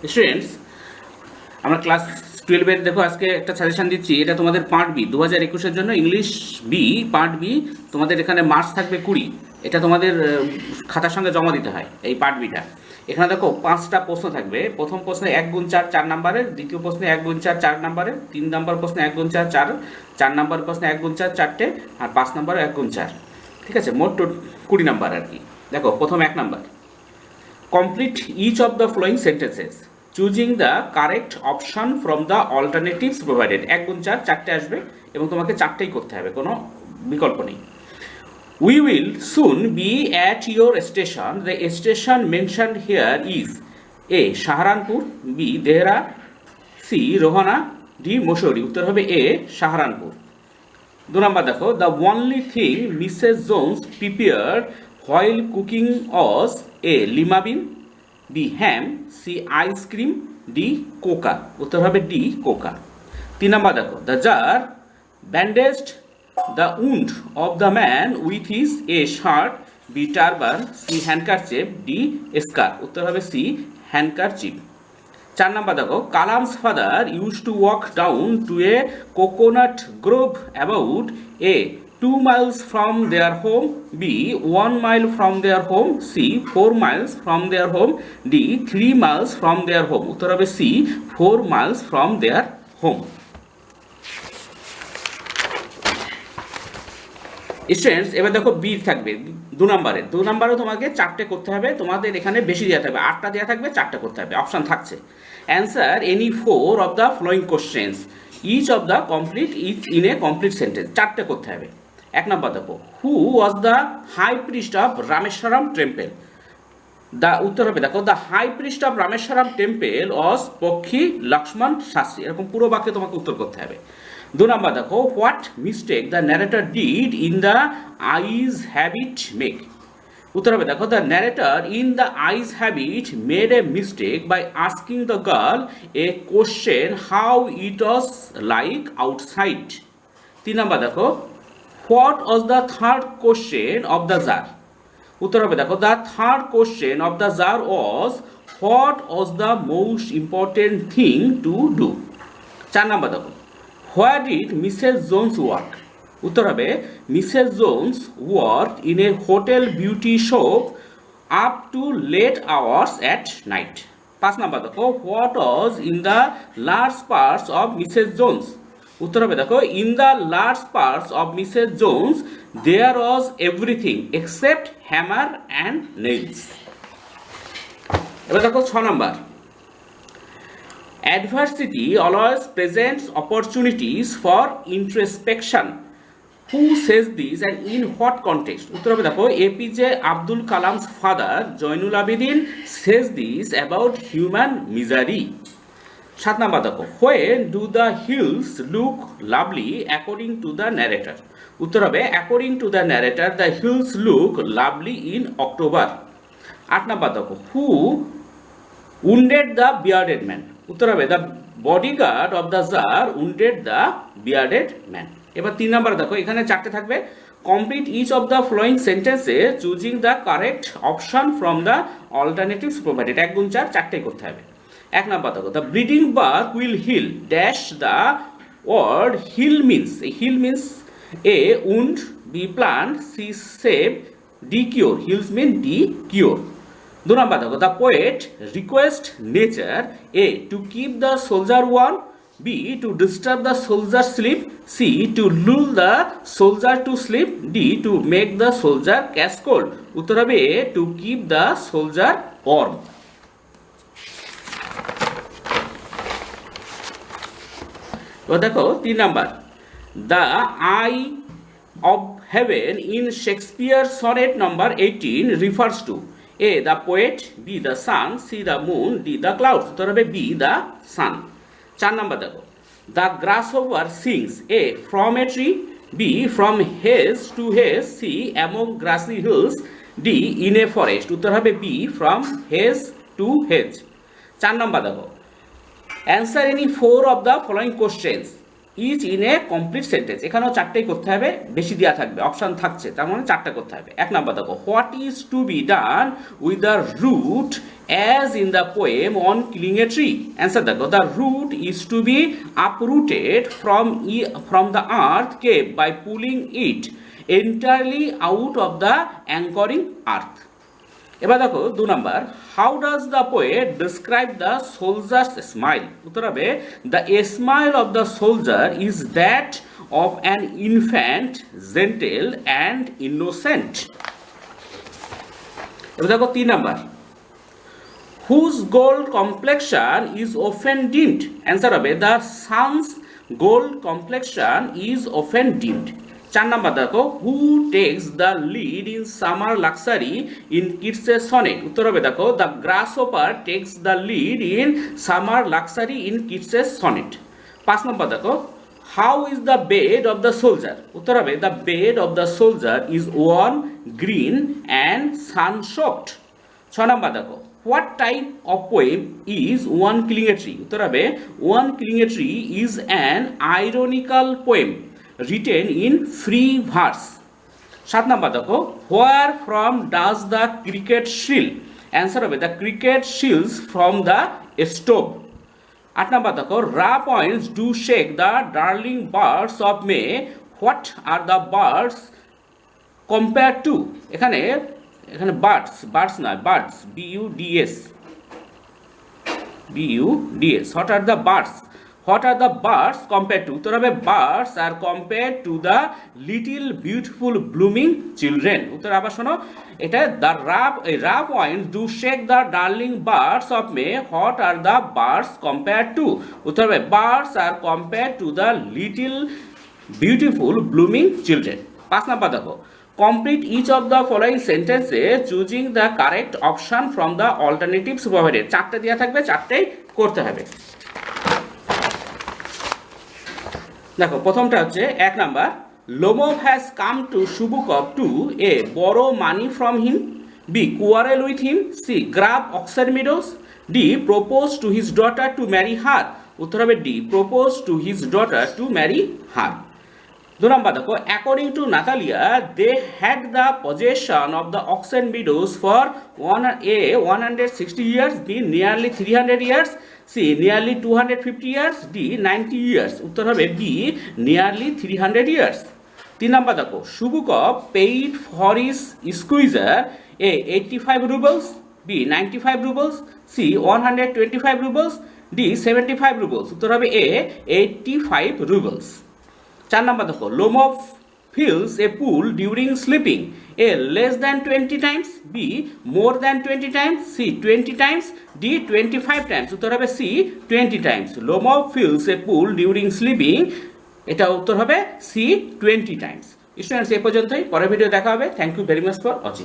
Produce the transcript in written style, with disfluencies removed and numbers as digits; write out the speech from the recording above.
Students, আমরা class 12-এর দেখো আজকে একটা সাজেশন দিচ্ছি। এটা তোমাদের পার্ট বি 2021-এর জন্য ইংলিশ বি পার্ট বি। তোমাদের এখানে মার্কস থাকবে 20। এটা তোমাদের খাতার সঙ্গে জমা দিতে হয় এই পার্ট বিটা। এখানে দেখো 5টা প্রশ্ন থাকবে। প্রথম প্রশ্নে 1 গুণ 4 4 নাম্বারের, দ্বিতীয় প্রশ্নে 1 গুণ 4 4 নাম্বারের, 3 নাম্বার প্রশ্নে 1 গুণ 4 4, 4 নাম্বার প্রশ্নে 1 গুণ 4 4টে, আর 5 নাম্বারে 1 গুণ 4। ঠিক আছে, মোট 20 নাম্বার আর কি। দেখো প্রথম 1 number, complete each of the following sentences choosing the correct option from the alternatives provided. 1 গুণ 4 4টে আসবে এবং তোমাকে 4টেই করতে হবে, কোনো বিকল্প নেই। We will soon be at your station. The station mentioned here is A. Saharanpur, B. Dehra, C. Rohana, D. Mussoorie। উত্তর হবে A. Saharanpur। 2 নাম্বার দেখো, the only thing Mrs. Jones prepared while cooking was A. lima bean, B. ham, C. ice cream, D. coca। উত্তর হবে D. coca। 3 number দেখো, the jar bandaged the wound of the man with his A. shirt, B. turban, C. handkerchief, D. scarf। উত্তর হবে C. handkerchief। 4 number দেখো, Kalam's father use to walk down to A coconut Grove about A. 2 miles from their home, B. 1 mile from their home, C. 4 miles from their home, D. 3 miles from their home। উত্তর হবে C. 4 miles from their home। Students, এবার দেখো B থাকবে 2 নাম্বারে। 2 নাম্বারও তোমাকে 4টে করতে হবে। তোমাদের এখানে বেশি দেওয়া থাকবে, 8টা দেওয়া থাকবে, 4টে করতে হবে, অপশন থাকছে। Answer any 4 of the following questions each of the complete each in a complete sentence. 4টে করতে হবে। 1 নাম্বার দেখো, who was the high priest of Rameswaram temple. The উত্তর হবে দেখো, the high priest of Rameswaram temple was Pakshi Lakshmana Shastri. এরকম পুরো বাক্যে তোমাকে উত্তর করতে হবে। 2 নাম্বার দেখো, what mistake the narrator did in the eyes have it make. উত্তর হবে দেখো, the narrator in the eyes have it made a mistake by asking the girl a question how it was like outside. 3 number দেখো, what was the third question of the tsar. উত্তর হবে দেখো, the third question of the tsar was what was the most important thing to do. 4 number দেখো, where did Mrs Jones work. উত্তর হবে Mrs Jones work in a hotel beauty shop up to late hours at night. 5 number দেখো, what was in the large parts of Mrs Jones. উত্তর হবে দেখো, in the large parts of Mrs Jones there was everything except hammer and nails. এবার দেখো 6 number, adversity always presents opportunities for introspection. Who says this and in what context? উত্তর হবে দেখো, APJ Abdul Kalam's father Joinul Abidin says this about human misery. 7 number দেখো, when do the hills look lovely according to the narrator? উত্তর হবে according to the narrator the hills look lovely in October. 8 number দেখো, who wounded the bearded man? উত্তর হবে the bodyguard of the tsar wounded the bearded man. এবার 3 number দেখো, এখানে 4টে থাকবে। Complete each of the following সেন্টেন্সে choosing the correct option from the alternatives provided. 1 গুণ 4 4টেই করতে হবে। 1 নাম্বার দেখো, the bleeding bark will heal dash the word heal means. Heal means A wound, B plant, C save, D cure. Heals mean D cure. 2 number দেখো, the poet request nature A to keep the soldier warm, B to disturb the soldier sleep, C to lull the soldier to sleep, D to make the soldier catch cold. উত্তর হবে A to keep the soldier warm. এবার দেখো 3 number, the eye of heaven in Shakespeare sonnet number 18 refers to A. the poet, B. the sun, C. the moon, D. the clouds। উত্তর হবে B. the sun। 4 number দেখো, the grasshopper sings A. from a tree, B. from haze to haze, C. among grassy hills, D. in a forest। উত্তর হবে B. from haze to haze। 4 number দেখো, answer any 4 of the following questions each in a complete sentence, এখানেও চারটেই করতে হবে, বেশি দেওয়া থাকবে, অপশন থাকছে, তার মানে চারটা করতে হবে। এক নাম্বার দেখো, what is to be done with the root as in the poem on killing a tree? Answer দেখো, the root is to be uprooted from the earth cave by pulling it entirely out of the anchoring earth. এবার দেখো 2 number, how does the poet describe the soldier's smile? উত্তর হবে, the smile of the soldier is that of an infant, gentle and innocent. এবার দেখো 3 number, whose gold complexion is often dimmed? Answer হবে, the sun's gold complexion is often dimmed. 4 number দেখো, who takes the lead in summer luxury in কিটসের sonnet? উত্তর হবে দেখো, the grasshopper takes the lead in summer luxury in কিটসের sonnet. 5 number দেখো, how is the bed of the soldier? উত্তর হবে, the bed of the soldier is warm, green and sunsoaked. 6 number দেখো, what type of poem is on killing a tree? উত্তর হবে, on killing a tree is an ironical poem written in free verse. 7 number দেখো, where from does the cricket shrill? Answer হবে, the cricket shrills from the stove. 8 number দেখো, raw points do shake the darling birds of May. What are the birds compared to? এখানে birds নয়, birds, BUDS, what are the birds? What are the birds compared to? উত্তর হবে, birds are compared to the little beautiful blooming children. উত্তর আবার শোনো, এটা the raw winds do shake the darling birds of May. What are the birds compared to? উত্তর হবে, birds are compared to the little beautiful blooming children. 5 number দেখো, complete each of the following sentences choosing the correct option from the alternatives provided. 4টে দেওয়া থাকবে, 4টেই করতে হবে। দেখো প্রথমটা হচ্ছে 1 number, Lomov has come to শুভুকপ to A borrow money from him, B quarrel with him, C grab oxen meadows, D propose to his daughter to marry her? উত্তর হবে D, propose to his daughter to marry her. 2 number দেখো, according to Natalia they had the possession of the oxen meadows for 160 years, B nearly 300 years, C nearly 250 years, D 90 years. উত্তর হবে B, nearly 300 years. 3 number দেখো, শুভুকপ paid for his squeezer A 85 roubles, B 95 roubles, C 125 roubles, D 75 roubles. উত্তর হবে A, 85 roubles. 4 number দেখো, Lomov fills a pool during sleeping, A less than 20 times, B more than 20 times, C 20 times, D 25 times. উত্তর হবে C 20 times. Lomov fills a pool during sleeping, এটা উত্তর হবে C 20 times. Students এই পর্যন্তই, পরের video দেখা হবে। Thank you very much for watching.